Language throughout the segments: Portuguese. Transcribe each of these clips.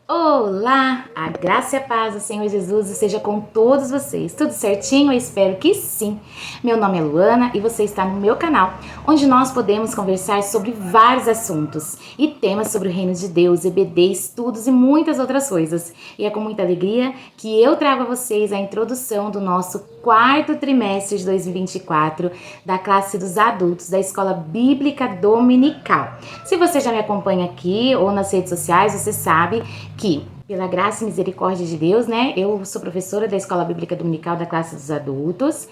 Olá, a graça e a paz do Senhor Jesus esteja com todos vocês. Tudo certinho? Eu espero que sim. Meu nome é Luana e você está no meu canal, onde nós podemos conversar sobre vários assuntos e temas sobre o reino de Deus, EBD, estudos e muitas outras coisas. E é com muita alegria que eu trago a vocês a introdução do nosso quarto trimestre de 2024 da classe dos adultos da Escola Bíblica Dominical. Se você já me acompanha aqui ou nas redes sociais, você sabe que, pela graça e misericórdia de Deus, né, eu sou professora da Escola Bíblica Dominical da classe dos adultos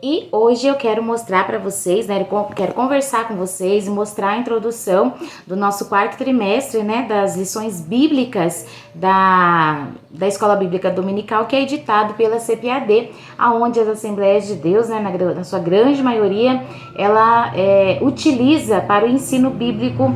e hoje eu quero mostrar para vocês, né, quero conversar com vocês e mostrar a introdução do nosso quarto trimestre, né, das lições bíblicas da Escola Bíblica Dominical, que é editado pela CPAD, aonde as Assembleias de Deus, né, na sua grande maioria, ela utiliza para o ensino bíblico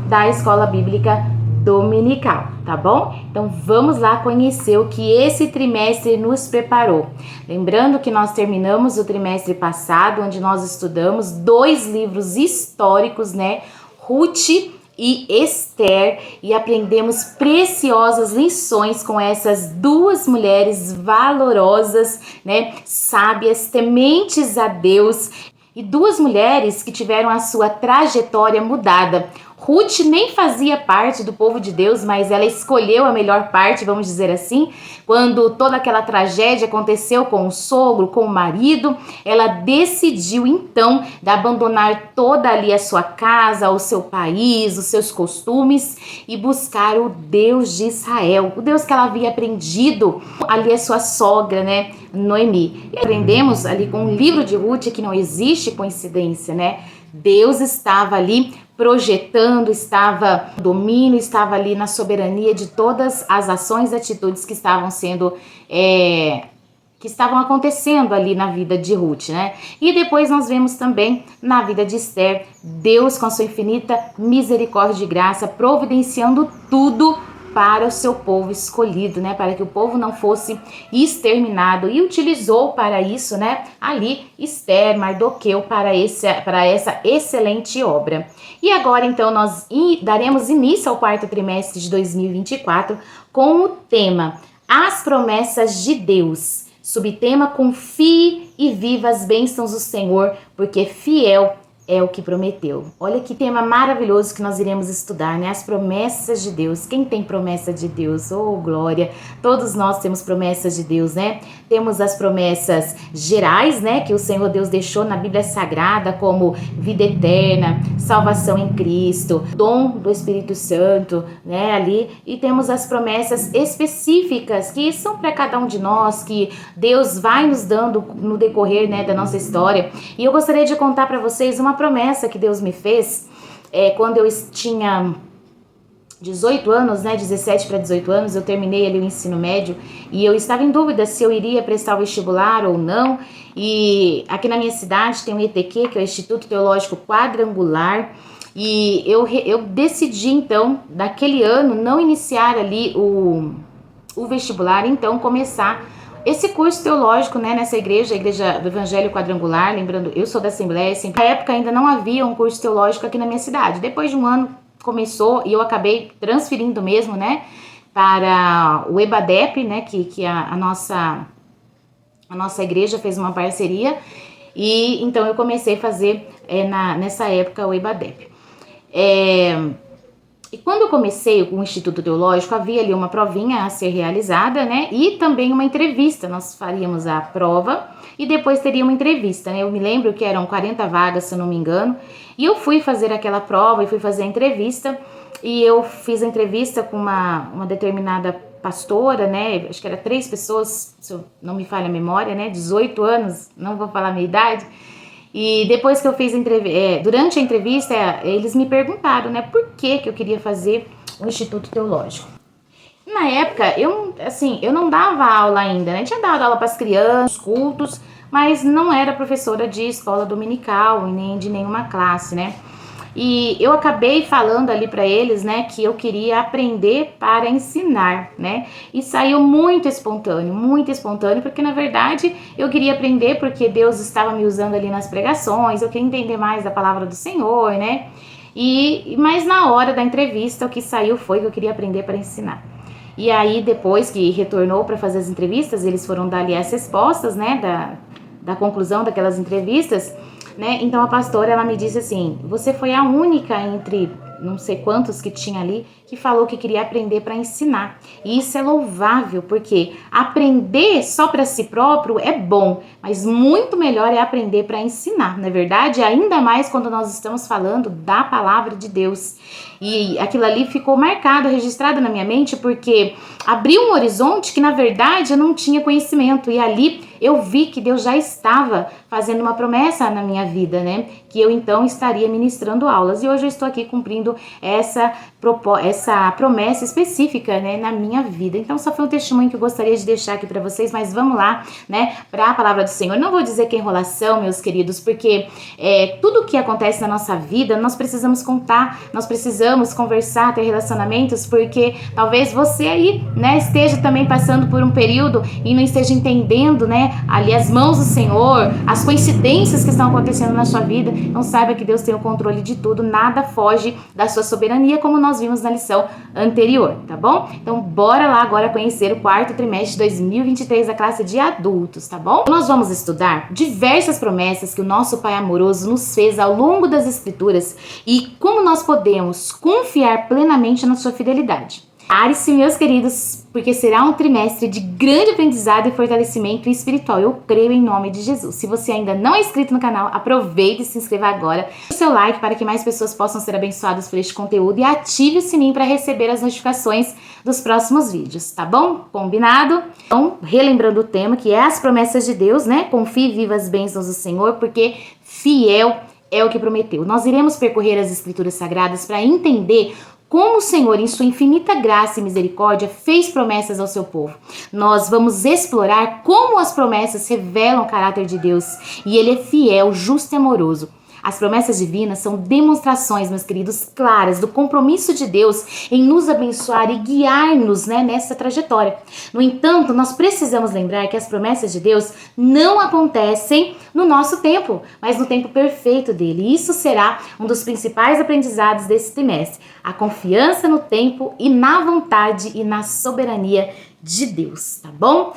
da Escola Bíblica Dominical, tá bom? Então vamos lá conhecer o que esse trimestre nos preparou. Lembrando que nós terminamos o trimestre passado, onde nós estudamos 2 livros históricos, né? Ruth e Esther, e aprendemos preciosas lições com essas 2 mulheres valorosas, né? Sábias, tementes a Deus, e 2 mulheres que tiveram a sua trajetória mudada. Ruth nem fazia parte do povo de Deus, mas ela escolheu a melhor parte, vamos dizer assim. Quando toda aquela tragédia aconteceu com o sogro, com o marido, ela decidiu então de abandonar toda ali a sua casa, o seu país, os seus costumes e buscar o Deus de Israel, o Deus que ela havia aprendido ali a sua sogra, né, Noemi. E aprendemos ali com o livro de Ruth que não existe coincidência, né? Deus estava ali projetando, estava no domínio, estava ali na soberania de todas as ações e atitudes que estavam sendo que estavam acontecendo ali na vida de Ruth, né? E depois nós vemos também na vida de Esther, Deus com a sua infinita misericórdia e graça providenciando tudo para o seu povo escolhido, né, para que o povo não fosse exterminado, e utilizou para isso, né, ali Esther, Mardoqueu para essa excelente obra. E agora então nós daremos início ao quarto trimestre de 2024 com o tema As Promessas de Deus, subtema Confie e viva as bênçãos do Senhor, porque fiel é o que prometeu. Olha que tema maravilhoso que nós iremos estudar, né? As promessas de Deus. Quem tem promessa de Deus? Oh, glória! Todos nós temos promessas de Deus, né? Temos as promessas gerais, né? Que o Senhor Deus deixou na Bíblia Sagrada, como vida eterna, salvação em Cristo, dom do Espírito Santo, né? Ali. E temos as promessas específicas, que são para cada um de nós, que Deus vai nos dando no decorrer, né, da nossa história. E eu gostaria de contar para vocês uma promessa que Deus me fez quando eu tinha 18 anos, né, 17 para 18 anos, eu terminei ali o ensino médio e eu estava em dúvida se eu iria prestar o vestibular ou não. E aqui na minha cidade tem o ITQ, que é o Instituto Teológico Quadrangular, e eu decidi então, naquele ano, não iniciar ali o vestibular, então começar esse curso teológico, né, nessa igreja, a Igreja do Evangelho Quadrangular. Lembrando, eu sou da Assembleia, assim, na época ainda não havia um curso teológico aqui na minha cidade. Depois de um ano começou e eu acabei transferindo mesmo, né, para o EBADEP, né, que a nossa igreja fez uma parceria, e então eu comecei a fazer nessa época o EBADEP. E quando eu comecei com o Instituto Teológico, havia ali uma provinha a ser realizada, né? E também uma entrevista. Nós faríamos a prova e depois teria uma entrevista, né? Eu me lembro que eram 40 vagas, se eu não me engano. E eu fui fazer aquela prova e fui fazer a entrevista. E eu fiz a entrevista com uma determinada pastora, né? Acho que era 3 pessoas, se eu não me falha a memória, né? 18 anos, não vou falar a minha idade. E depois que eu fiz durante a entrevista, eles me perguntaram, né, por que eu queria fazer o Instituto Teológico. Na época, eu não dava aula ainda, né? Tinha dado aula para as crianças, cultos, mas não era professora de escola dominical e nem de nenhuma classe, né? E eu acabei falando ali para eles, né, que eu queria aprender para ensinar, né? E saiu muito espontâneo, porque na verdade eu queria aprender porque Deus estava me usando ali nas pregações, eu queria entender mais da palavra do Senhor, né? Mas na hora da entrevista o que saiu foi que eu queria aprender para ensinar. E aí, depois que retornou para fazer as entrevistas, eles foram dar ali as respostas, né, da conclusão daquelas entrevistas, né? Então a pastora, ela me disse assim: você foi a única entre não sei quantos que tinha ali que falou que queria aprender para ensinar. E isso é louvável, porque aprender só para si próprio é bom, mas muito melhor é aprender para ensinar, não é verdade? Ainda mais quando nós estamos falando da palavra de Deus. E aquilo ali ficou marcado, registrado na minha mente, porque abriu um horizonte que na verdade eu não tinha conhecimento, e ali eu vi que Deus já estava fazendo uma promessa na minha vida, né? Que eu então estaria ministrando aulas, e hoje eu estou aqui cumprindo essa promessa específica, né, na minha vida. Então só foi um testemunho que eu gostaria de deixar aqui para vocês, mas vamos lá, né, para a palavra do Senhor. Não vou dizer que é enrolação, meus queridos, porque tudo que acontece na nossa vida, nós precisamos contar, nós precisamos conversar, ter relacionamentos, porque talvez você aí, né, esteja também passando por um período e não esteja entendendo, né, ali as mãos do Senhor, as coincidências que estão acontecendo na sua vida. Não saiba que Deus tem o controle de tudo, nada foge da sua soberania, como nós vimos na lição anterior, tá bom? Então bora lá agora conhecer o quarto trimestre de 2023 da classe de adultos, tá bom? Nós vamos estudar diversas promessas que o nosso Pai amoroso nos fez ao longo das Escrituras e como nós podemos confiar plenamente na sua fidelidade. Prepare-se, meus queridos, porque será um trimestre de grande aprendizado e fortalecimento espiritual. Eu creio em nome de Jesus. Se você ainda não é inscrito no canal, aproveite e se inscreva agora. Dê o seu like para que mais pessoas possam ser abençoadas por este conteúdo e ative o sininho para receber as notificações dos próximos vídeos, tá bom? Combinado? Então, relembrando o tema, que é as promessas de Deus, né? Confie e viva as bênçãos do Senhor, porque fiel é o que prometeu. Nós iremos percorrer as Escrituras Sagradas para entender como o Senhor, em sua infinita graça e misericórdia, fez promessas ao seu povo. Nós vamos explorar como as promessas revelam o caráter de Deus, e Ele é fiel, justo e amoroso. As promessas divinas são demonstrações, meus queridos, claras do compromisso de Deus em nos abençoar e guiar-nos, né, nessa trajetória. No entanto, nós precisamos lembrar que as promessas de Deus não acontecem no nosso tempo, mas no tempo perfeito dele. E isso será um dos principais aprendizados desse trimestre: a confiança no tempo e na vontade e na soberania de Deus, tá bom?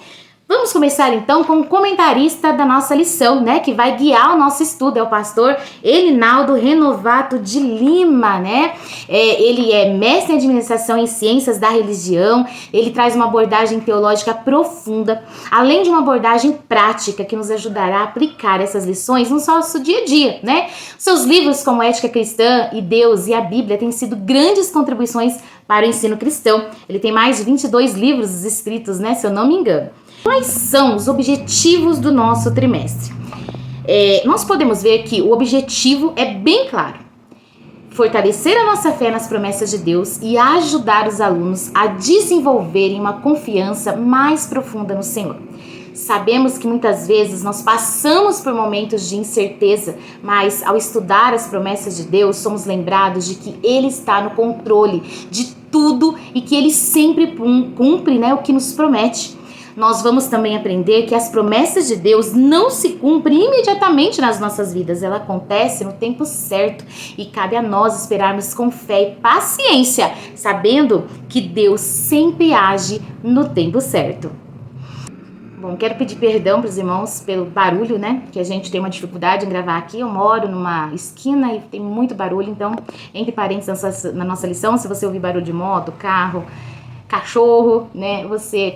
Vamos começar então com o comentarista da nossa lição, né, que vai guiar o nosso estudo, é o pastor Elinaldo Renovato de Lima, né? Ele é mestre em administração em ciências da religião, ele traz uma abordagem teológica profunda, além de uma abordagem prática que nos ajudará a aplicar essas lições no nosso dia a dia, né? Seus livros como Ética Cristã e Deus e a Bíblia têm sido grandes contribuições para o ensino cristão. Ele tem mais de 22 livros escritos, né, se eu não me engano. Quais são os objetivos do nosso trimestre? Nós podemos ver que o objetivo é bem claro: fortalecer a nossa fé nas promessas de Deus e ajudar os alunos a desenvolverem uma confiança mais profunda no Senhor. Sabemos que muitas vezes nós passamos por momentos de incerteza, mas ao estudar as promessas de Deus, somos lembrados de que Ele está no controle de tudo e que Ele sempre cumpre, né, o que nos promete. Nós vamos também aprender que as promessas de Deus não se cumprem imediatamente nas nossas vidas. Ela acontece no tempo certo e cabe a nós esperarmos com fé e paciência, sabendo que Deus sempre age no tempo certo. Bom, quero pedir perdão para os irmãos pelo barulho, né? Que a gente tem uma dificuldade em gravar aqui. Eu moro numa esquina e tem muito barulho, então, entre parênteses na nossa lição, se você ouvir barulho de moto, carro, cachorro, né,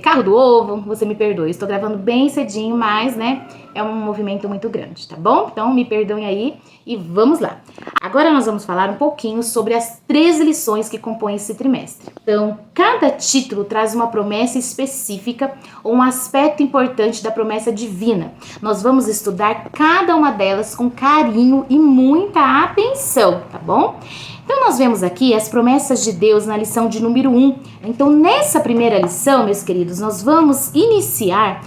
carro do ovo, você me perdoe. Estou gravando bem cedinho, mas, né, é um movimento muito grande, tá bom? Então, me perdoem aí e vamos lá. Agora nós vamos falar um pouquinho sobre as 13 lições que compõem esse trimestre. Então, cada título traz uma promessa específica ou um aspecto importante da promessa divina. Nós vamos estudar cada uma delas com carinho e muita atenção, tá bom? Então, nós vemos aqui as promessas de Deus na lição de número 1. Então, nessa primeira lição, meus queridos, nós vamos iniciar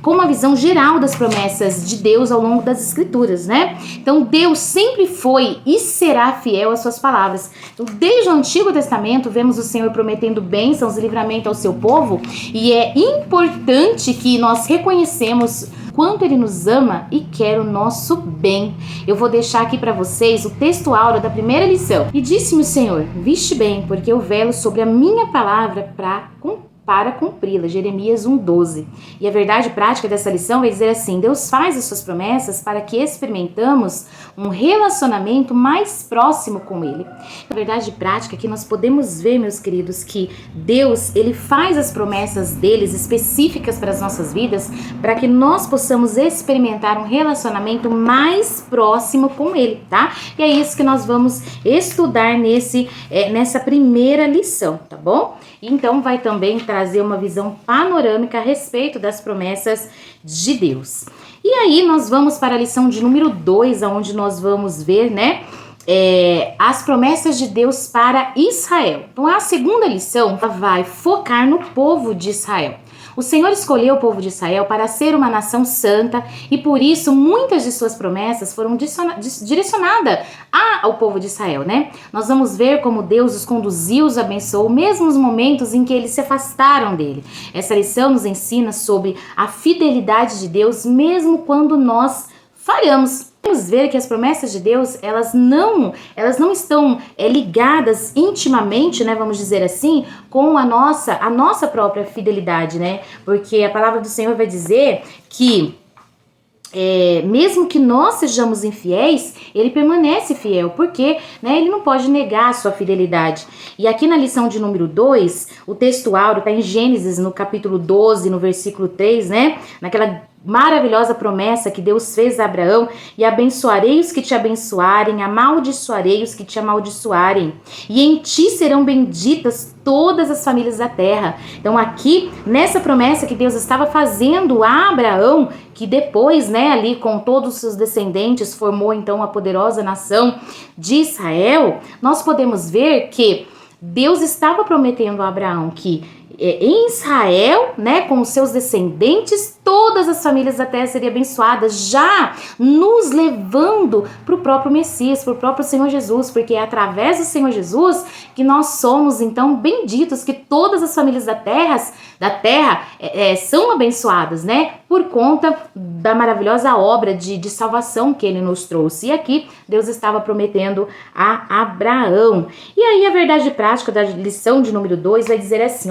com uma visão geral das promessas de Deus ao longo das Escrituras, né? Então, Deus sempre foi e será fiel às suas palavras. Então, desde o Antigo Testamento, vemos o Senhor prometendo bênçãos e livramento ao seu povo, e é importante que nós reconhecemos quanto Ele nos ama e quer o nosso bem. Eu vou deixar aqui para vocês o texto áureo da primeira lição. E disse-me o Senhor: viste bem, porque eu velo sobre a minha palavra para cumpri-la. Jeremias 1:12. E a verdade prática dessa lição vai dizer assim: Deus faz as suas promessas para que experimentamos um relacionamento mais próximo com Ele. A verdade prática é que nós podemos ver, meus queridos, que Deus, Ele faz as promessas deles específicas para as nossas vidas, para que nós possamos experimentar um relacionamento mais próximo com Ele, tá? E é isso que nós vamos estudar nessa primeira lição, tá bom? Então vai também trazer uma visão panorâmica a respeito das promessas de Deus. E aí nós vamos para a lição de número 2, onde nós vamos ver, as promessas de Deus para Israel. Então a segunda lição vai focar no povo de Israel. O Senhor escolheu o povo de Israel para ser uma nação santa e por isso muitas de suas promessas foram direcionadas ao povo de Israel, né? Nós vamos ver como Deus os conduziu, os abençoou, mesmo nos momentos em que eles se afastaram dele. Essa lição nos ensina sobre a fidelidade de Deus, mesmo quando nós falhamos. Vamos ver que as promessas de Deus, elas não estão ligadas intimamente, né, vamos dizer assim, com a nossa própria fidelidade, né? Porque a palavra do Senhor vai dizer que mesmo que nós sejamos infiéis, Ele permanece fiel, porque Ele não pode negar a sua fidelidade. E aqui na lição de número 2, o texto áureo está em Gênesis, no capítulo 12, no versículo 3, naquela maravilhosa promessa que Deus fez a Abraão: e abençoarei os que te abençoarem, amaldiçoarei os que te amaldiçoarem, e em ti serão benditas todas as famílias da terra. Então aqui, nessa promessa que Deus estava fazendo a Abraão, que depois, ali com todos os seus descendentes, formou então a poderosa nação de Israel, nós podemos ver que Deus estava prometendo a Abraão que em Israel, com os seus descendentes, todas as famílias da terra seriam abençoadas, já nos levando para o próprio Messias, para o próprio Senhor Jesus, porque é através do Senhor Jesus que nós somos então benditos, que todas as famílias da terra são abençoadas, por conta da maravilhosa obra de salvação que Ele nos trouxe. E aqui Deus estava prometendo a Abraão. E aí a verdade prática da lição de número 2 vai dizer assim,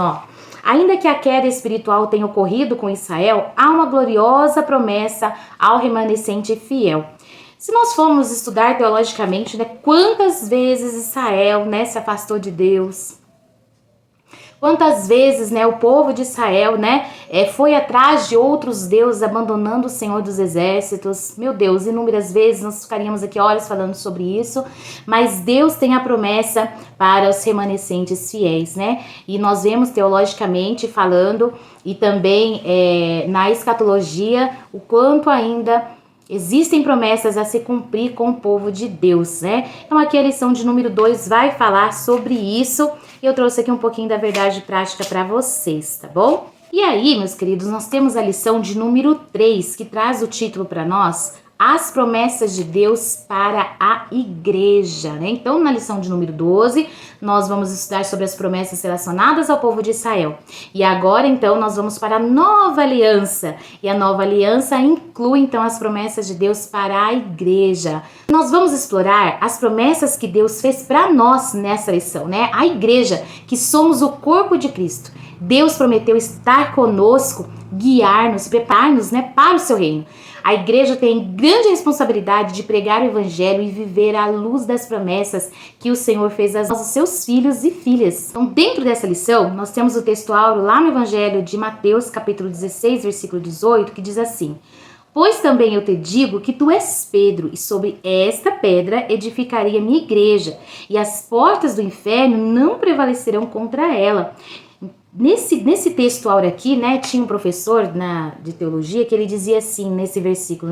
ainda que a queda espiritual tenha ocorrido com Israel, há uma gloriosa promessa ao remanescente fiel. Se nós formos estudar teologicamente, quantas vezes Israel, se afastou de Deus, quantas vezes, o povo de Israel, foi atrás de outros deuses, abandonando o Senhor dos Exércitos. Meu Deus, inúmeras vezes nós ficaríamos aqui horas falando sobre isso, mas Deus tem a promessa para os remanescentes fiéis, E nós vemos teologicamente falando e também na escatologia o quanto ainda existem promessas a se cumprir com o povo de Deus, Então aqui a lição de número 2 vai falar sobre isso. Eu trouxe aqui um pouquinho da verdade prática para vocês, tá bom? E aí, meus queridos, nós temos a lição de número 3, que traz o título para nós: As promessas de Deus para a igreja, Então, na lição de número 12, nós vamos estudar sobre as promessas relacionadas ao povo de Israel. E agora, então, nós vamos para a nova aliança. E a nova aliança inclui, então, as promessas de Deus para a igreja. Nós vamos explorar as promessas que Deus fez para nós nessa lição, A igreja, que somos o corpo de Cristo. Deus prometeu estar conosco, guiar-nos, preparar-nos, para o seu reino. A igreja tem grande responsabilidade de pregar o evangelho e viver à luz das promessas que o Senhor fez aos seus filhos e filhas. Então, dentro dessa lição, nós temos o texto áureo lá no evangelho de Mateus, capítulo 16, versículo 18, que diz assim: Pois também eu te digo que tu és Pedro, e sobre esta pedra edificarei a minha igreja, e as portas do inferno não prevalecerão contra ela. Nesse texto áureo aqui, tinha um professor de teologia que ele dizia assim, nesse versículo,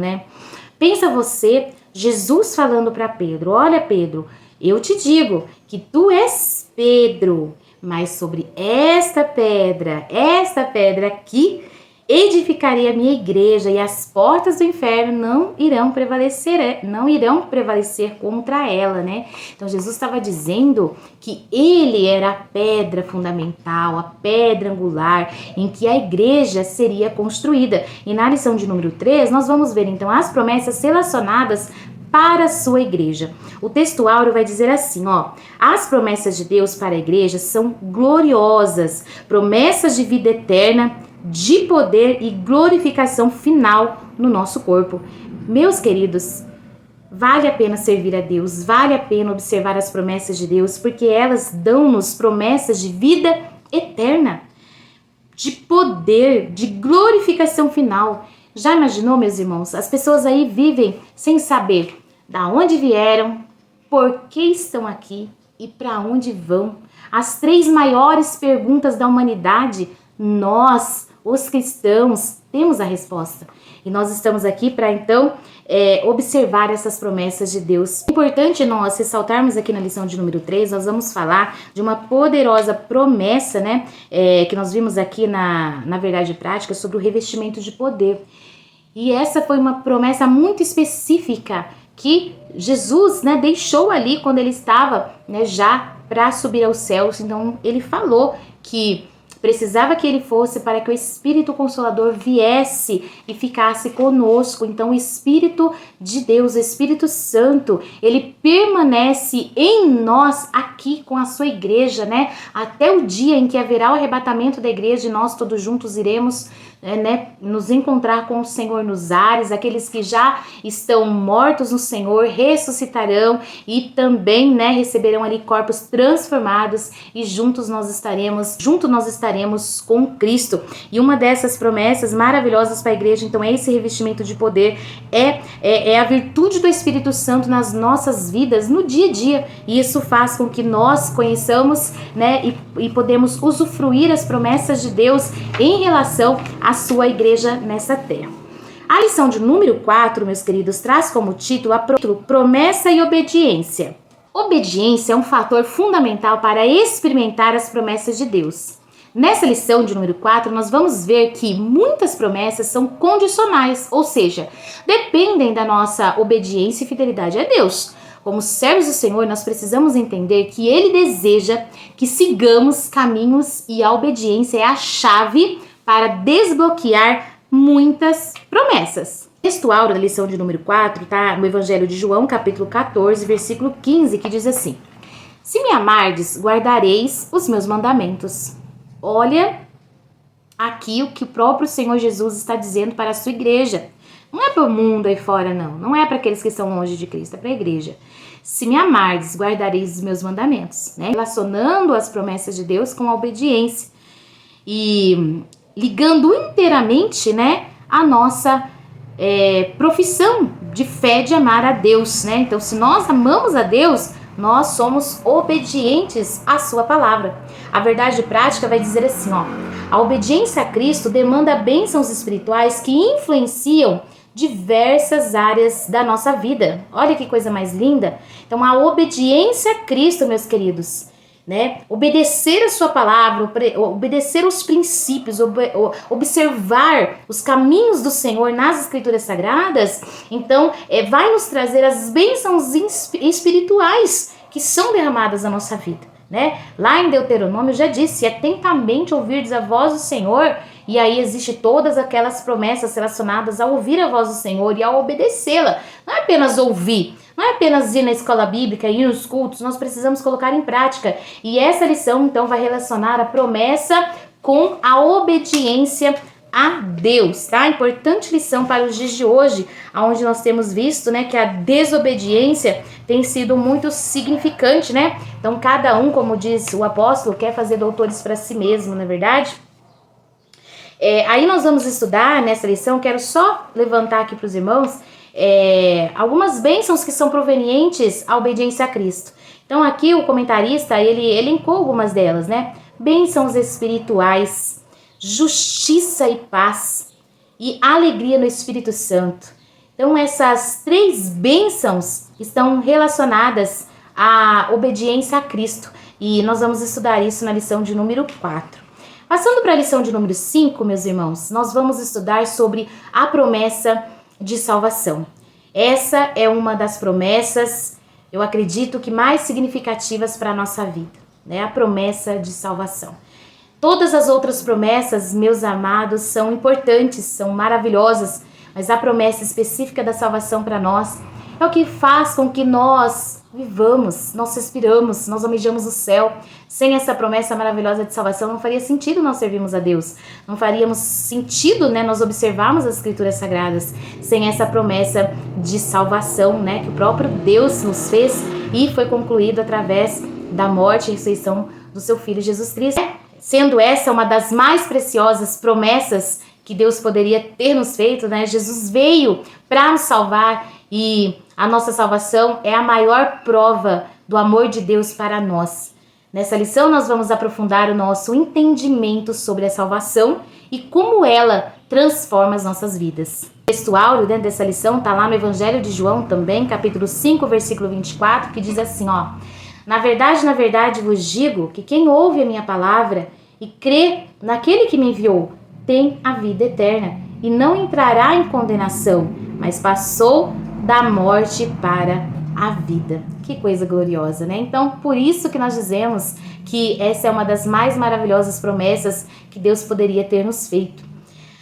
Pensa você, Jesus falando para Pedro: olha, Pedro, eu te digo que tu és Pedro, mas sobre esta pedra aqui, edificarei a minha igreja e as portas do inferno não irão prevalecer contra ela, né? Então Jesus estava dizendo que ele era a pedra fundamental, a pedra angular em que a igreja seria construída. E na lição de número 3, nós vamos ver então as promessas relacionadas para a sua igreja. O texto áureo vai dizer assim, ó: as promessas de Deus para a igreja são gloriosas, promessas de vida eterna, de poder e glorificação final no nosso corpo. Meus queridos, vale a pena servir a Deus, vale a pena observar as promessas de Deus, porque elas dão-nos promessas de vida eterna, de poder, de glorificação final. Já imaginou, meus irmãos? As pessoas aí vivem sem saber da onde vieram, por que estão aqui e para onde vão. As 3 maiores perguntas da humanidade, nós, os cristãos, temos a resposta. E nós estamos aqui para então observar essas promessas de Deus. É importante nós ressaltarmos aqui na lição de número 3, nós vamos falar de uma poderosa promessa, né? Que nós vimos aqui na verdade prática sobre o revestimento de poder. E essa foi uma promessa muito específica que Jesus, né, deixou ali quando ele estava, né, já para subir aos céus. Então ele falou que precisava que ele fosse para que o Espírito Consolador viesse e ficasse conosco. Então o Espírito de Deus, o Espírito Santo, ele permanece em nós aqui com a sua igreja, né? Até o dia em que haverá o arrebatamento da igreja e nós todos juntos iremos nos encontrar com o Senhor nos ares. Aqueles que já estão mortos no Senhor ressuscitarão e também, né, receberão ali corpos transformados e juntos nós estaremos com Cristo. E uma dessas promessas maravilhosas para a igreja, então, é esse revestimento de poder, é a virtude do Espírito Santo nas nossas vidas, no dia a dia. E isso faz com que nós conheçamos, né, e podemos usufruir as promessas de Deus em relação à sua igreja nessa terra. A lição de número 4, meus queridos, traz como título a promessa e obediência. Obediência é um fator fundamental para experimentar as promessas de Deus. Nessa lição de número 4, nós vamos ver que muitas promessas são condicionais, ou seja, dependem da nossa obediência e fidelidade a Deus. Como servos do Senhor, nós precisamos entender que Ele deseja que sigamos caminhos e a obediência é a chave para desbloquear muitas promessas. O texto áureo da lição de número 4 está no Evangelho de João, capítulo 14, versículo 15, que diz assim: se me amardes, guardareis os meus mandamentos. Olha aqui o que o próprio Senhor Jesus está dizendo para a sua igreja. Não é para o mundo aí fora, não é para aqueles que estão longe de Cristo, é para a igreja. Se me amardes, guardareis os meus mandamentos, né? Relacionando as promessas de Deus com a obediência e ligando inteiramente, né, a nossa profissão de fé de amar a Deus, né? Então, se nós amamos a Deus, nós somos obedientes à sua palavra. A verdade prática vai dizer assim, ó: a obediência a Cristo demanda bênçãos espirituais que influenciam diversas áreas da nossa vida. Olha que coisa mais linda. Então, a obediência a Cristo, meus queridos, né? Obedecer a sua palavra, obedecer os princípios, observar os caminhos do Senhor nas Escrituras Sagradas, então vai nos trazer as bênçãos espirituais que são derramadas na nossa vida, né? Lá em Deuteronômio já disse: atentamente ouvirdes a voz do Senhor. E aí existe todas aquelas promessas relacionadas a ouvir a voz do Senhor e a obedecê-la. Não é apenas ouvir, não é apenas ir na escola bíblica, ir nos cultos, nós precisamos colocar em prática. E essa lição, então, vai relacionar a promessa com a obediência a Deus, tá? Importante lição para os dias de hoje, onde nós temos visto, né, que a desobediência tem sido muito significante, né? Então, cada um, como diz o apóstolo, quer fazer doutores para si mesmo, não é verdade? Aí nós vamos estudar nessa lição, quero só levantar aqui para os irmãos algumas bênçãos que são provenientes à obediência a Cristo. Então aqui o comentarista, ele elencou algumas delas, né? Bênçãos espirituais, justiça e paz e alegria no Espírito Santo. Então essas 3 bênçãos estão relacionadas à obediência a Cristo e nós vamos estudar isso na lição de número 4. Passando para a lição de número 5, meus irmãos, nós vamos estudar sobre a promessa de salvação. Essa é uma das promessas, eu acredito que mais significativas para a nossa vida, né? A promessa de salvação. Todas as outras promessas, meus amados, são importantes, são maravilhosas, mas a promessa específica da salvação para nós é o que faz com que nós vivamos, nós respiramos, nós almejamos o céu. Sem essa promessa maravilhosa de salvação, não faria sentido nós servirmos a Deus. Não faríamos sentido, né, nós observarmos as Escrituras Sagradas sem essa promessa de salvação, né, que o próprio Deus nos fez e foi concluído através da morte e ressurreição do seu Filho Jesus Cristo. Sendo essa uma das mais preciosas promessas que Deus poderia ter nos feito, né? Jesus veio para nos salvar e a nossa salvação é a maior prova do amor de Deus para nós. Nessa lição nós vamos aprofundar o nosso entendimento sobre a salvação e como ela transforma as nossas vidas. O texto áureo dentro dessa lição está lá no Evangelho de João também, capítulo 5, versículo 24, que diz assim, ó: na verdade vos digo que quem ouve a minha palavra e crê naquele que me enviou tem a vida eterna e não entrará em condenação, mas passou da morte para a vida. Que coisa gloriosa, né? Então, por isso que nós dizemos que essa é uma das mais maravilhosas promessas que Deus poderia ter nos feito.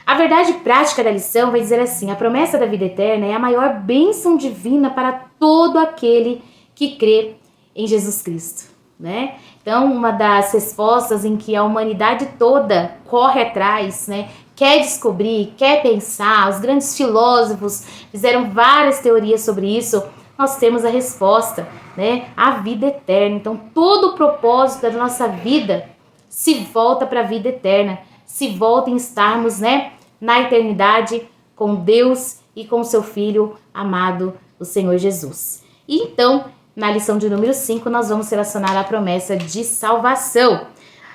A verdade prática da lição vai dizer assim: a promessa da vida eterna é a maior bênção divina para todo aquele que crê em Jesus Cristo, né? Então, uma das respostas em que a humanidade toda corre atrás, né? Quer descobrir, quer pensar, os grandes filósofos fizeram várias teorias sobre isso, nós temos a resposta, né? A vida eterna. Então, todo o propósito da nossa vida se volta para a vida eterna, se volta em estarmos, né, na eternidade com Deus e com seu Filho amado, o Senhor Jesus. E então, na lição de número 5, nós vamos relacionar a promessa de salvação.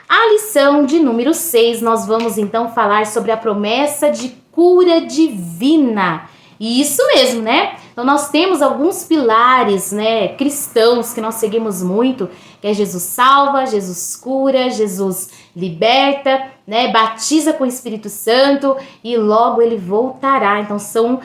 A lição de número 6, nós vamos então falar sobre a promessa de cura divina. E isso mesmo, né? Então nós temos alguns pilares, né, cristãos que nós seguimos muito, que é Jesus salva, Jesus cura, Jesus liberta, né, batiza com o Espírito Santo e logo ele voltará. Então são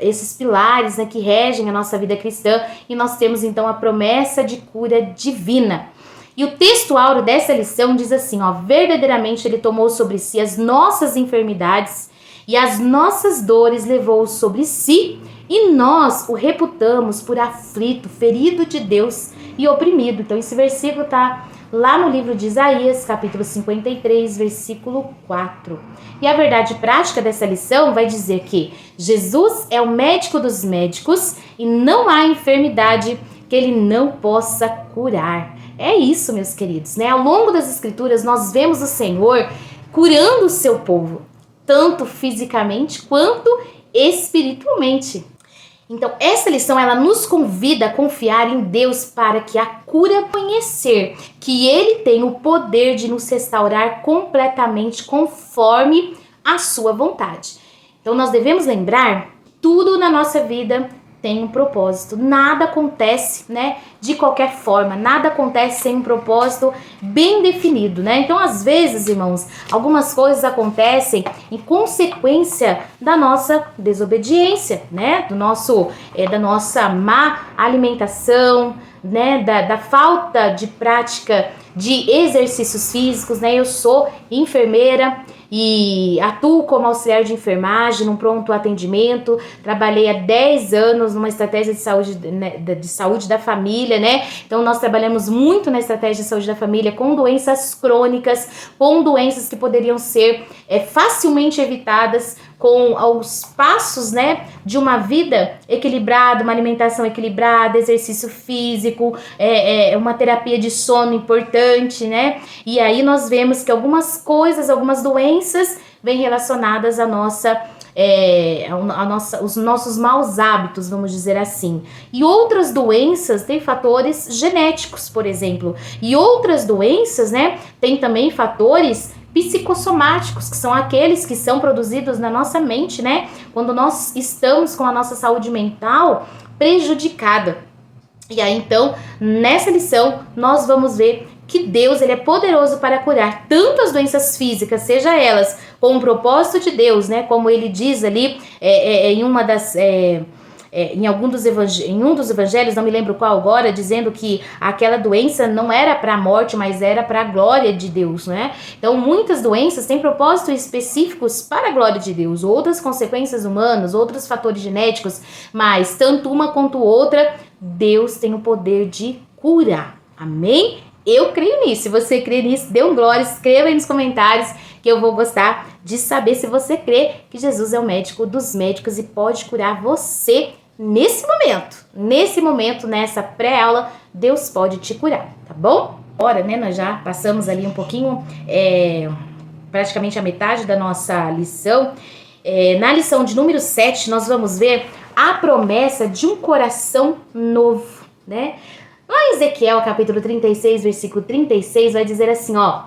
esses pilares, né, que regem a nossa vida cristã e nós temos então a promessa de cura divina. E o texto áureo dessa lição diz assim, ó: verdadeiramente ele tomou sobre si as nossas enfermidades e as nossas dores levou sobre si, e nós o reputamos por aflito, ferido de Deus e oprimido. Então esse versículo está lá no livro de Isaías, capítulo 53, versículo 4. E a verdade prática dessa lição vai dizer que Jesus é o médico dos médicos e não há enfermidade que ele não possa curar. É isso, meus queridos, né? Ao longo das Escrituras nós vemos o Senhor curando o seu povo, tanto fisicamente quanto espiritualmente. Então, essa lição, ela nos convida a confiar em Deus para que a cura conhecer que Ele tem o poder de nos restaurar completamente conforme a sua vontade. Então, nós devemos lembrar, tudo na nossa vida tem um propósito. Nada acontece, né, de qualquer forma. Nada acontece sem um propósito bem definido, né? Então, às vezes, irmãos, algumas coisas acontecem em consequência da nossa desobediência, né? Da nossa má alimentação, né? Da falta de prática de exercícios físicos, né? Eu sou enfermeira e atuo como auxiliar de enfermagem num pronto atendimento, trabalhei há 10 anos numa estratégia de saúde, né, de saúde da família, né? Então nós trabalhamos muito na estratégia de saúde da família com doenças crônicas, com doenças que poderiam ser facilmente evitadas com os passos, né, de uma vida equilibrada, uma alimentação equilibrada, exercício físico, uma terapia de sono importante, né? E aí nós vemos que algumas coisas, algumas doenças vêm relacionadas os nossos maus hábitos, vamos dizer assim. E outras doenças têm fatores genéticos, por exemplo. E outras doenças, né, têm também fatores psicossomáticos, que são aqueles que são produzidos na nossa mente, né? Quando nós estamos com a nossa saúde mental prejudicada. E aí, então, nessa lição, nós vamos ver que Deus ele é poderoso para curar tanto as doenças físicas, seja elas com o propósito de Deus, né? Como ele diz ali em uma das... em um dos evangelhos, não me lembro qual agora, dizendo que aquela doença não era para a morte, mas era para a glória de Deus, né? Então, muitas doenças têm propósitos específicos para a glória de Deus, outras consequências humanas, outros fatores genéticos, mas tanto uma quanto outra, Deus tem o poder de curar. Amém? Eu creio nisso. Se você crê nisso, dê um glória, escreva aí nos comentários que eu vou gostar de saber se você crê que Jesus é o médico dos médicos e pode curar você nesse momento. Nesse momento, nessa pré-aula, Deus pode te curar, tá bom? Agora, né, nós já passamos ali um pouquinho, praticamente a metade da nossa lição. Na lição de número 7, nós vamos ver a promessa de um coração novo, né? Lá em Ezequiel, capítulo 36, versículo 36, vai dizer assim, ó: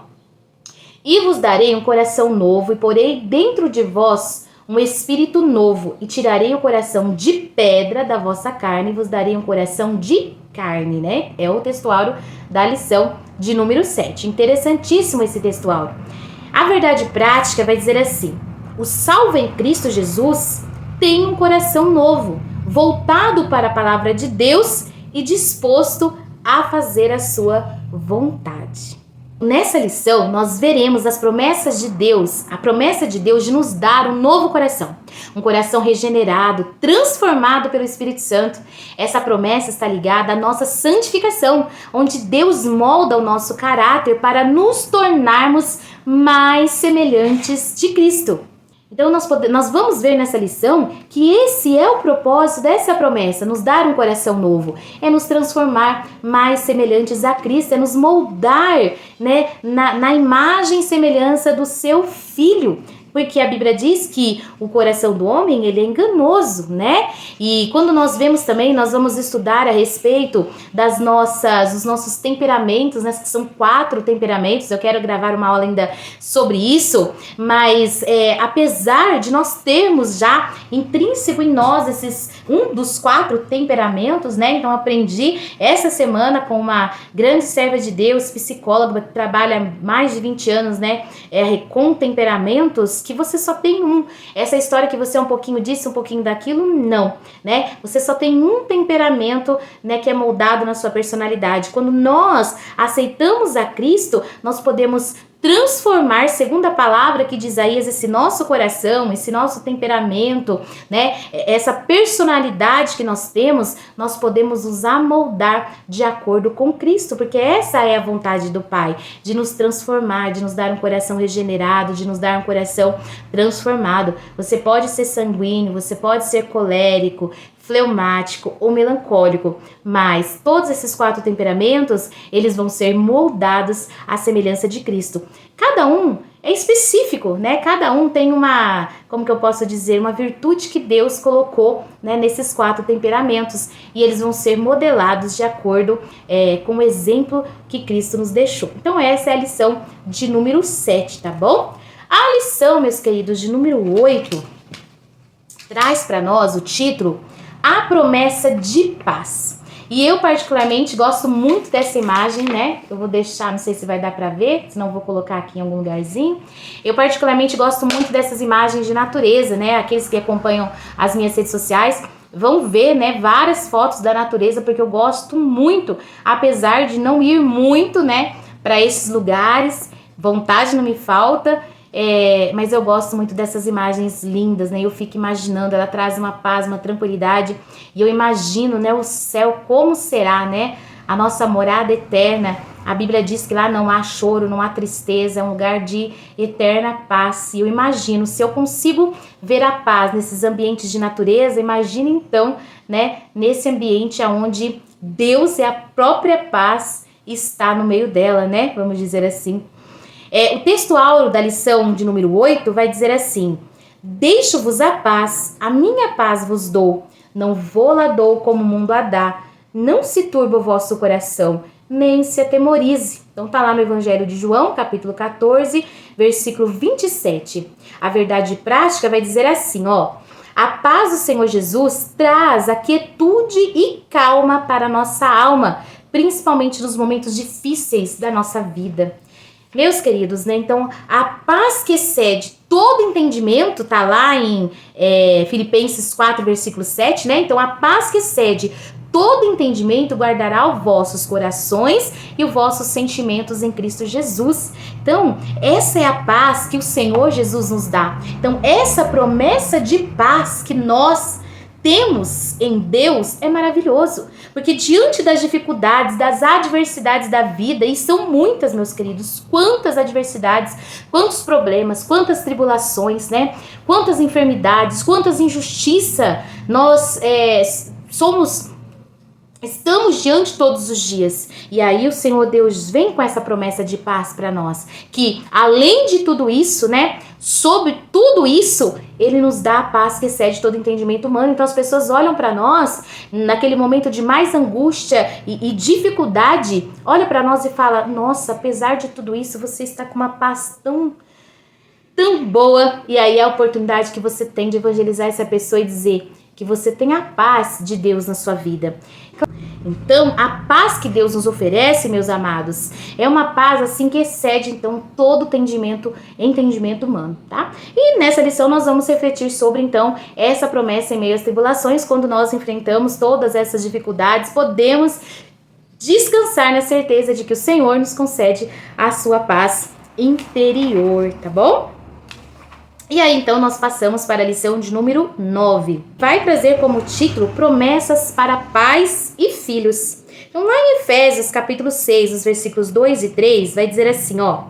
E vos darei um coração novo, e porei dentro de vós um espírito novo, e tirarei o coração de pedra da vossa carne, e vos darei um coração de carne, né? É o textuário da lição de número 7. Interessantíssimo esse textuário. A verdade prática vai dizer assim: o salvo em Cristo Jesus tem um coração novo, voltado para a palavra de Deus e disposto a fazer a sua vontade. Nessa lição, nós veremos as promessas de Deus, a promessa de Deus de nos dar um novo coração, um coração regenerado, transformado pelo Espírito Santo. Essa promessa está ligada à nossa santificação, onde Deus molda o nosso caráter para nos tornarmos mais semelhantes de Cristo. Então nós vamos ver nessa lição que esse é o propósito dessa promessa, nos dar um coração novo, é nos transformar mais semelhantes a Cristo, é nos moldar, né, na imagem e semelhança do seu Filho. Porque a Bíblia diz que o coração do homem, ele é enganoso, né? E quando nós vemos também, nós vamos estudar a respeito dos nossos temperamentos, né? Que são 4 temperamentos. Eu quero gravar uma aula ainda sobre isso. Mas apesar de nós termos já intrínseco em nós um dos 4 temperamentos, né? Então aprendi essa semana com uma grande serva de Deus, psicóloga, que trabalha há mais de 20 anos, né? Com temperamentos, que você só tem um. Essa história que você é um pouquinho disso, um pouquinho daquilo, não, né? Você só tem um temperamento, né, que é moldado na sua personalidade. Quando nós aceitamos a Cristo, nós podemos transformar, segundo a palavra que diz Isaías, esse nosso coração, esse nosso temperamento, né? Essa personalidade que nós temos, nós podemos nos amoldar de acordo com Cristo, porque essa é a vontade do Pai, de nos transformar, de nos dar um coração regenerado, de nos dar um coração transformado. Você pode ser sanguíneo, você pode ser colérico, fleumático ou melancólico, mas todos esses 4 temperamentos, eles vão ser moldados à semelhança de Cristo. Cada um é específico, né? Cada um tem uma, como que eu posso dizer, uma virtude que Deus colocou, né, nesses 4 temperamentos, e eles vão ser modelados de acordo com o exemplo que Cristo nos deixou. Então essa é a lição de número 7, tá bom? A lição, meus queridos, de número 8, traz para nós o título A Promessa de Paz. E eu particularmente gosto muito dessa imagem, né? Eu vou deixar, não sei se vai dar pra ver, senão eu vou colocar aqui em algum lugarzinho. Eu particularmente gosto muito dessas imagens de natureza, né? Aqueles que acompanham as minhas redes sociais vão ver, né, várias fotos da natureza, porque eu gosto muito, apesar de não ir muito, né, para esses lugares. Vontade não me falta. Mas eu gosto muito dessas imagens lindas, né? Eu fico imaginando, ela traz uma paz, uma tranquilidade, e eu imagino, né, o céu como será, né? A nossa morada eterna. A Bíblia diz que lá não há choro, não há tristeza, é um lugar de eterna paz. E eu imagino, se eu consigo ver a paz nesses ambientes de natureza, imagine então, né, nesse ambiente onde Deus é a própria paz, está no meio dela, né? Vamos dizer assim. O textual da lição de número 8 vai dizer assim: Deixo-vos a minha paz vos dou, não vou-la dou como o mundo a dá, não se turbe o vosso coração, nem se atemorize. Então tá lá no Evangelho de João, capítulo 14, versículo 27. A verdade prática vai dizer assim, ó: a paz do Senhor Jesus traz a quietude e calma para a nossa alma, principalmente nos momentos difíceis da nossa vida. Meus queridos, né? Então, a paz que excede todo entendimento, tá lá em Filipenses 4, versículo 7, né? Então, a paz que excede todo entendimento guardará os vossos corações e os vossos sentimentos em Cristo Jesus. Então, essa é a paz que o Senhor Jesus nos dá. Então, essa promessa de paz que nós temos em Deus é maravilhoso, porque diante das dificuldades, das adversidades da vida, e são muitas, meus queridos, quantas adversidades, quantos problemas, quantas tribulações, né? Quantas enfermidades, quantas injustiças nós estamos diante todos os dias. E aí o Senhor Deus vem com essa promessa de paz para nós, que além de tudo isso, né, sobre tudo isso, Ele nos dá a paz que excede todo entendimento humano. Então as pessoas olham para nós, naquele momento de mais angústia e dificuldade, olha para nós e fala: nossa, apesar de tudo isso, você está com uma paz tão boa. E aí é a oportunidade que você tem de evangelizar essa pessoa e dizer que você tem a paz de Deus na sua vida. Então, a paz que Deus nos oferece, meus amados, é uma paz assim que excede então todo entendimento humano, tá? E nessa lição nós vamos refletir sobre então essa promessa em meio às tribulações. Quando nós enfrentamos todas essas dificuldades, podemos descansar na certeza de que o Senhor nos concede a sua paz interior, tá bom? E aí, então, nós passamos para a lição de número 9. Vai trazer como título promessas para pais e filhos. Então, lá em Efésios, capítulo 6, os versículos 2 e 3, vai dizer assim, ó: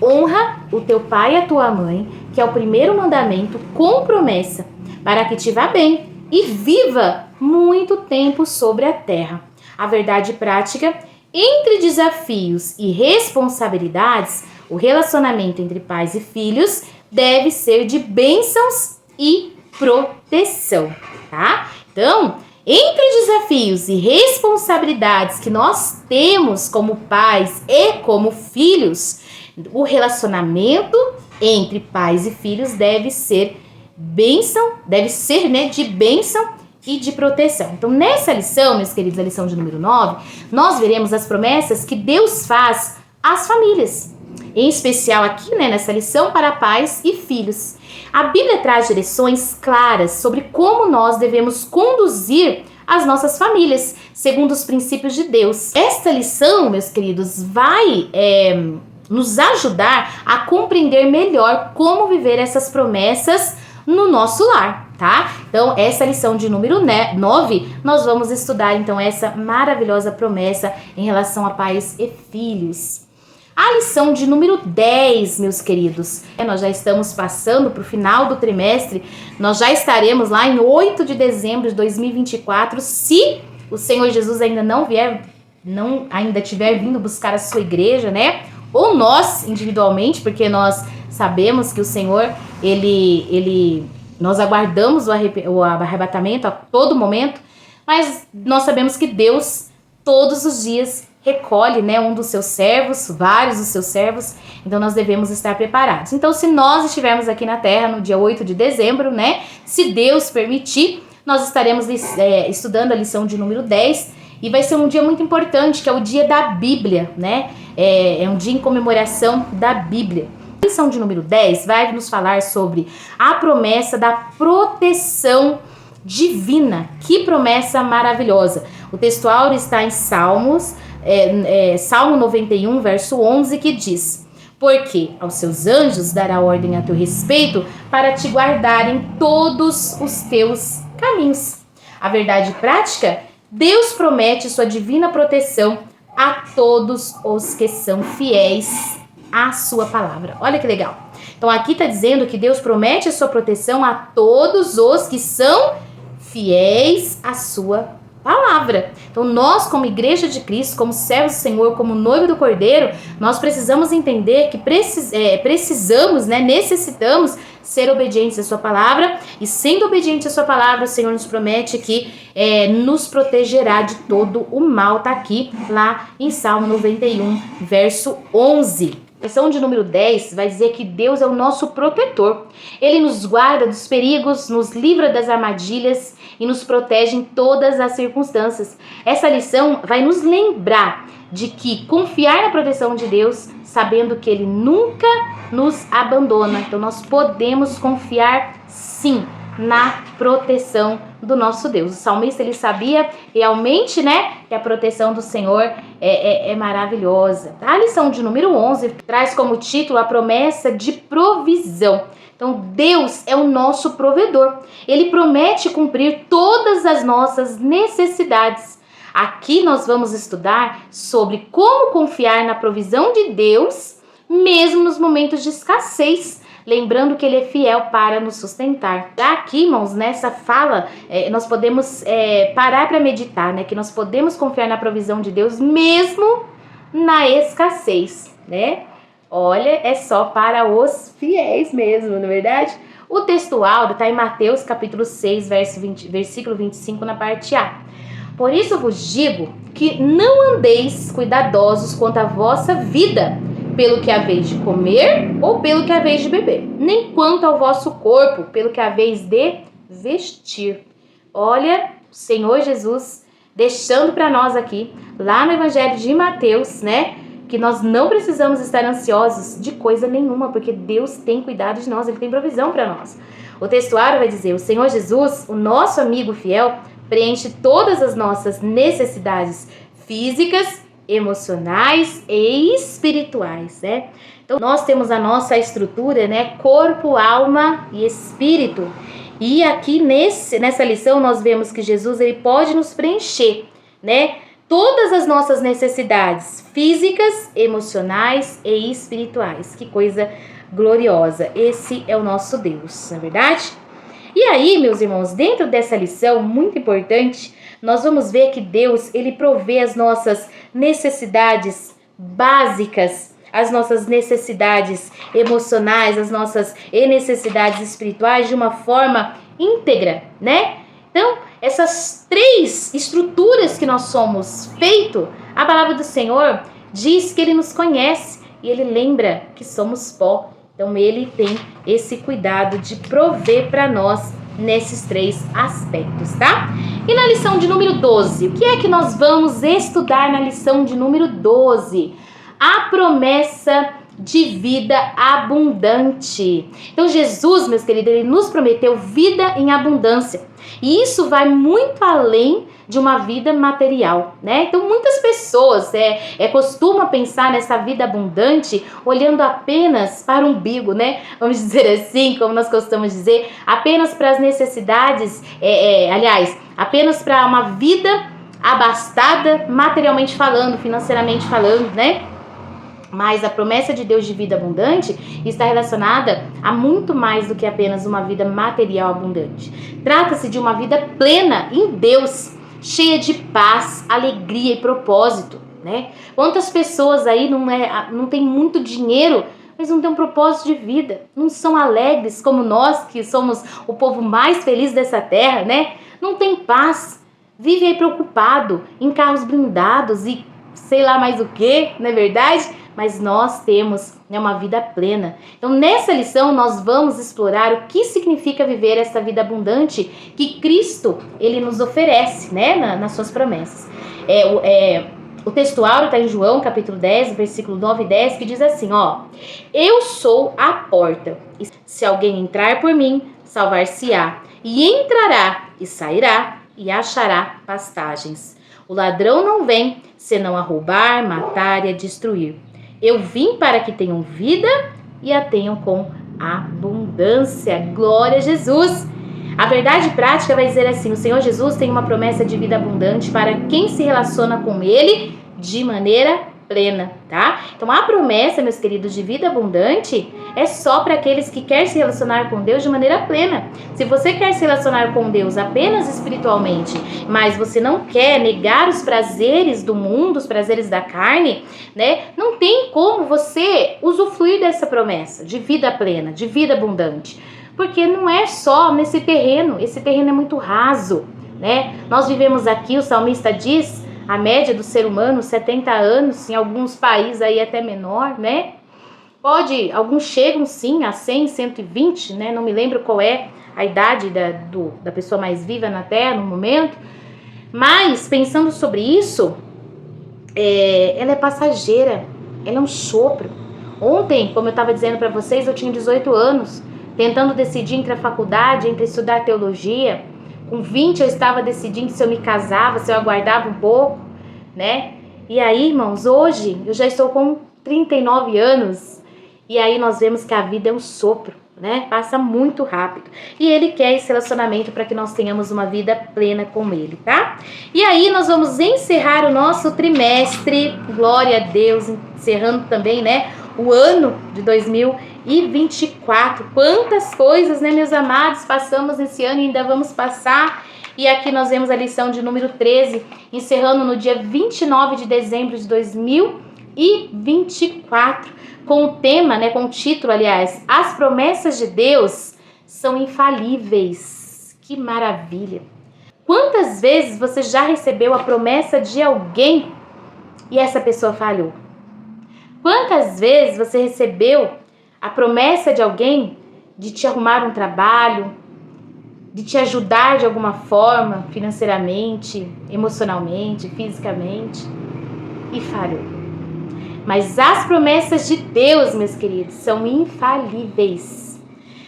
honra o teu pai e a tua mãe, que é o primeiro mandamento, com promessa, para que te vá bem e viva muito tempo sobre a terra. A verdade prática: entre desafios e responsabilidades, o relacionamento entre pais e filhos deve ser de bênçãos e proteção, tá? Então, entre desafios e responsabilidades que nós temos como pais e como filhos, o relacionamento entre pais e filhos deve ser né, de bênção e de proteção. Então, nessa lição, meus queridos, a lição de número 9, nós veremos as promessas que Deus faz às famílias. Em especial aqui, né, nessa lição, para pais e filhos. A Bíblia traz direções claras sobre como nós devemos conduzir as nossas famílias, segundo os princípios de Deus. Esta lição, meus queridos, vai nos ajudar a compreender melhor como viver essas promessas no nosso lar, tá? Então, essa lição de número 9, nós vamos estudar, então, essa maravilhosa promessa em relação a pais e filhos. A lição de número 10, meus queridos, nós já estamos passando para o final do trimestre, nós já estaremos lá em 8 de dezembro de 2024, se o Senhor Jesus ainda ainda tiver vindo buscar a sua igreja, né? Ou nós individualmente, porque nós sabemos que o Senhor, nós aguardamos o arrebatamento a todo momento, mas nós sabemos que Deus todos os dias recolhe, né, um dos seus servos, vários dos seus servos, então nós devemos estar preparados. Então, se nós estivermos aqui na Terra no dia 8 de dezembro, né, se Deus permitir, nós estaremos estudando a lição de número 10, e vai ser um dia muito importante, que é o dia da Bíblia, né, é um dia em comemoração da Bíblia. A lição de número 10 vai nos falar sobre a promessa da proteção divina. Que promessa maravilhosa! O textual está em Salmos, Salmo 91, verso 11, que diz: porque aos seus anjos dará ordem a teu respeito para te guardar em todos os teus caminhos. A verdade prática: Deus promete sua divina proteção a todos os que são fiéis à sua palavra. Olha que legal. Então aqui está dizendo que Deus promete a sua proteção a todos os que são fiéis à sua palavra. Então nós, como igreja de Cristo, como servos do Senhor, como noivo do Cordeiro, nós precisamos entender que precisamos, né, necessitamos ser obedientes à sua palavra, e sendo obedientes à sua palavra, o Senhor nos promete que nos protegerá de todo o mal. Está aqui, lá em Salmo 91, verso 11. A lição de número 10 vai dizer que Deus é o nosso protetor. Ele nos guarda dos perigos, nos livra das armadilhas e nos protege em todas as circunstâncias. Essa lição vai nos lembrar de que confiar na proteção de Deus, sabendo que Ele nunca nos abandona. Então nós podemos confiar sim na proteção do nosso Deus. O salmista, ele sabia realmente, né, que a proteção do Senhor é maravilhosa. A lição de número 11 traz como título a promessa de provisão. Então Deus é o nosso provedor. Ele promete cumprir todas as nossas necessidades. Aqui nós vamos estudar sobre como confiar na provisão de Deus, mesmo nos momentos de escassez, lembrando que Ele é fiel para nos sustentar. Aqui, irmãos, nessa fala, nós podemos parar para meditar, né? Que nós podemos confiar na provisão de Deus mesmo na escassez, né? Olha, é só para os fiéis mesmo, não é verdade? O texto áureo está em Mateus capítulo 6, versículo 25, na parte A. Por isso vos digo que não andeis cuidadosos quanto à vossa vida, pelo que haveis de comer ou pelo que haveis de beber, nem quanto ao vosso corpo, pelo que haveis de vestir. Olha, o Senhor Jesus deixando para nós aqui, lá no Evangelho de Mateus, né, que nós não precisamos estar ansiosos de coisa nenhuma, porque Deus tem cuidado de nós, Ele tem provisão para nós. O textuário vai dizer, o Senhor Jesus, o nosso amigo fiel, preenche todas as nossas necessidades físicas, emocionais e espirituais, né? Então nós temos a nossa estrutura, né? Corpo, alma e espírito. E aqui nessa lição nós vemos que Jesus, ele pode nos preencher, né? Todas as nossas necessidades físicas, emocionais e espirituais. Que coisa gloriosa! Esse é o nosso Deus, não é verdade? E aí, meus irmãos, dentro dessa lição muito importante, nós vamos ver que Deus, ele provê as nossas necessidades básicas, as nossas necessidades emocionais, as nossas necessidades espirituais de uma forma íntegra, né? Então, essas três estruturas que nós somos feito, a palavra do Senhor diz que Ele nos conhece e Ele lembra que somos pó. Então, Ele tem esse cuidado de prover para nós nesses três aspectos, tá? E na lição de número 12, o que é que nós vamos estudar na lição de número 12? A promessa de vida abundante. Então Jesus, meus queridos, ele nos prometeu vida em abundância. E isso vai muito além de uma vida material, né? Então muitas pessoas costumam pensar nessa vida abundante olhando apenas para o umbigo, né? Vamos dizer assim, como nós costumamos dizer, apenas para as necessidades, apenas para uma vida abastada, materialmente falando, financeiramente falando, né? Mas a promessa de Deus de vida abundante está relacionada a muito mais do que apenas uma vida material abundante. Trata-se de uma vida plena em Deus, cheia de paz, alegria e propósito, né? Quantas pessoas aí não tem muito dinheiro, mas não tem um propósito de vida, não são alegres como nós, que somos o povo mais feliz dessa terra, né? Não tem paz, vive aí preocupado em carros blindados e sei lá mais o que, não é verdade? Mas nós temos, né, uma vida plena. Então, nessa lição, nós vamos explorar o que significa viver essa vida abundante que Cristo, ele nos oferece, né, nas suas promessas. O textuário está em João, capítulo 10, versículo 9 e 10, que diz assim, ó: Eu sou a porta. Se alguém entrar por mim, salvar-se-á. E entrará e sairá e achará pastagens. O ladrão não vem, senão a roubar, matar e a destruir. Eu vim para que tenham vida e a tenham com abundância. Glória a Jesus! A verdade prática vai dizer assim, o Senhor Jesus tem uma promessa de vida abundante para quem se relaciona com Ele de maneira plena, tá? Então a promessa, meus queridos, de vida abundante é só para aqueles que querem se relacionar com Deus de maneira plena. Se você quer se relacionar com Deus apenas espiritualmente, mas você não quer negar os prazeres do mundo, os prazeres da carne, né? Não tem como você usufruir dessa promessa de vida plena, de vida abundante. Porque não é só nesse terreno, esse terreno é muito raso, né? Nós vivemos aqui, o salmista diz, a média do ser humano, 70 anos, em alguns países aí até menor, né? Alguns chegam sim a 100, 120, né? Não me lembro qual é a idade da pessoa mais viva na Terra no momento. Mas, pensando sobre isso, ela é passageira, ela é um sopro. Ontem, como eu estava dizendo para vocês, eu tinha 18 anos, tentando decidir entre a faculdade, entre estudar teologia. Com 20 eu estava decidindo se eu me casava, se eu aguardava um pouco, né? E aí, irmãos, hoje eu já estou com 39 anos e aí nós vemos que a vida é um sopro, né? Passa muito rápido. E Ele quer esse relacionamento para que nós tenhamos uma vida plena com Ele, tá? E aí nós vamos encerrar o nosso trimestre, glória a Deus, encerrando também, né, o ano de 2024. Quantas coisas, né, meus amados, passamos esse ano e ainda vamos passar. E aqui nós vemos a lição de número 13, encerrando no dia 29 de dezembro de 2024, com o tema, né, com o título, aliás, As promessas de Deus são infalíveis. Que maravilha! Quantas vezes você já recebeu a promessa de alguém e essa pessoa falhou? Quantas vezes você recebeu a promessa de alguém de te arrumar um trabalho, de te ajudar de alguma forma, financeiramente, emocionalmente, fisicamente, e falhou? Mas as promessas de Deus, meus queridos, são infalíveis.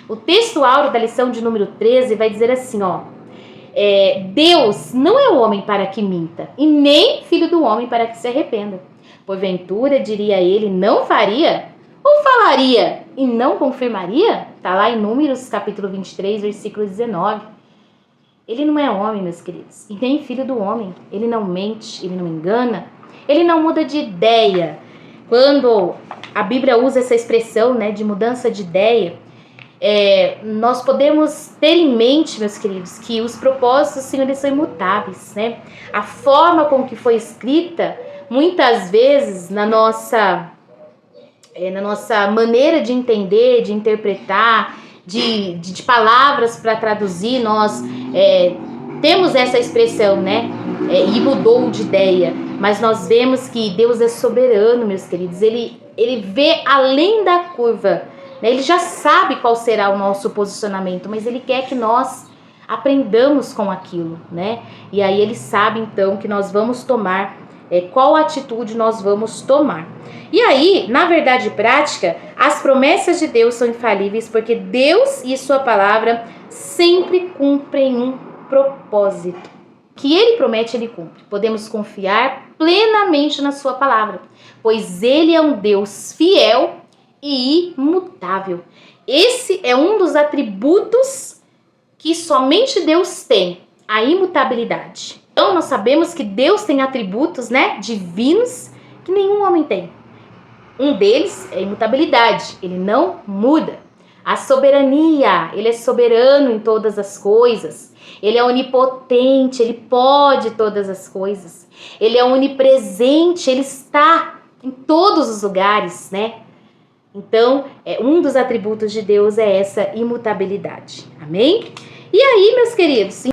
O texto áureo da lição de número 13 vai dizer assim, Deus não é homem para que minta, e nem filho do homem para que se arrependa. Porventura, diria ele, não faria? Ou falaria e não confirmaria? Está lá em Números, capítulo 23, versículo 19. Ele não é homem, meus queridos, e nem filho do homem. Ele não mente, ele não engana, ele não muda de ideia. Quando a Bíblia usa essa expressão, né, de mudança de ideia, nós podemos ter em mente, meus queridos, que os propósitos do Senhor são imutáveis, né? A forma com que foi escrita, muitas vezes, na nossa maneira de entender, de interpretar, de palavras para traduzir, nós temos essa expressão, né? E mudou de ideia. Mas nós vemos que Deus é soberano, meus queridos. Ele vê além da curva, né? Ele já sabe qual será o nosso posicionamento, mas Ele quer que nós aprendamos com aquilo, né? E aí Ele sabe, então, que nós vamos tomar, qual atitude nós vamos tomar. E aí, na verdade prática, as promessas de Deus são infalíveis, porque Deus e Sua palavra sempre cumprem um propósito. Que Ele promete, Ele cumpre. Podemos confiar plenamente na Sua palavra, pois Ele é um Deus fiel e imutável. Esse é um dos atributos que somente Deus tem, a imutabilidade. Então, nós sabemos que Deus tem atributos, né, divinos que nenhum homem tem. Um deles é a imutabilidade, Ele não muda. A soberania, Ele é soberano em todas as coisas. Ele é onipotente, Ele pode todas as coisas. Ele é onipresente, Ele está em todos os lugares, né? Então, um dos atributos de Deus é essa imutabilidade. Amém? E aí, meus queridos,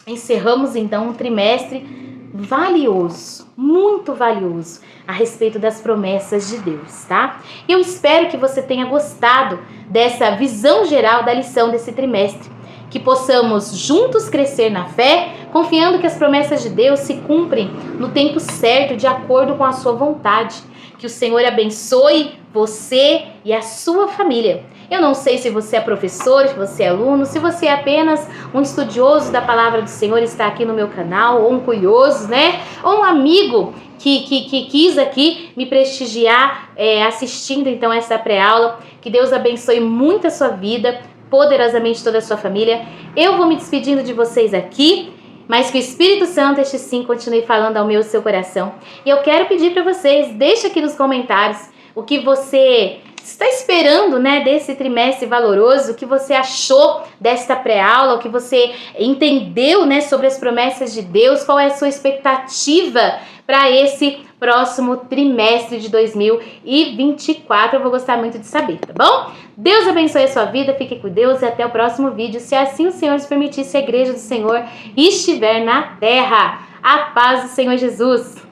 encerramos então um trimestre valioso, muito valioso, a respeito das promessas de Deus, tá? Eu espero que você tenha gostado dessa visão geral da lição desse trimestre, que possamos juntos crescer na fé, confiando que as promessas de Deus se cumprem no tempo certo, de acordo com a sua vontade. Que o Senhor abençoe você e a sua família. Eu não sei se você é professor, se você é aluno, se você é apenas um estudioso da palavra do Senhor, está aqui no meu canal, ou um curioso, né? Ou um amigo que quis aqui me prestigiar assistindo então essa pré-aula. Que Deus abençoe muito a sua vida, poderosamente toda a sua família. Eu vou me despedindo de vocês aqui, mas que o Espírito Santo, este sim, continue falando ao meu e seu coração. E eu quero pedir para vocês, deixa aqui nos comentários o que você está esperando, né, desse trimestre valoroso, o que você achou desta pré-aula, o que você entendeu, né, sobre as promessas de Deus, qual é a sua expectativa para esse próximo trimestre de 2024. Eu vou gostar muito de saber, tá bom? Deus abençoe a sua vida, fique com Deus e até o próximo vídeo, se assim o Senhor nos permitir, se a igreja do Senhor estiver na terra. A paz do Senhor Jesus!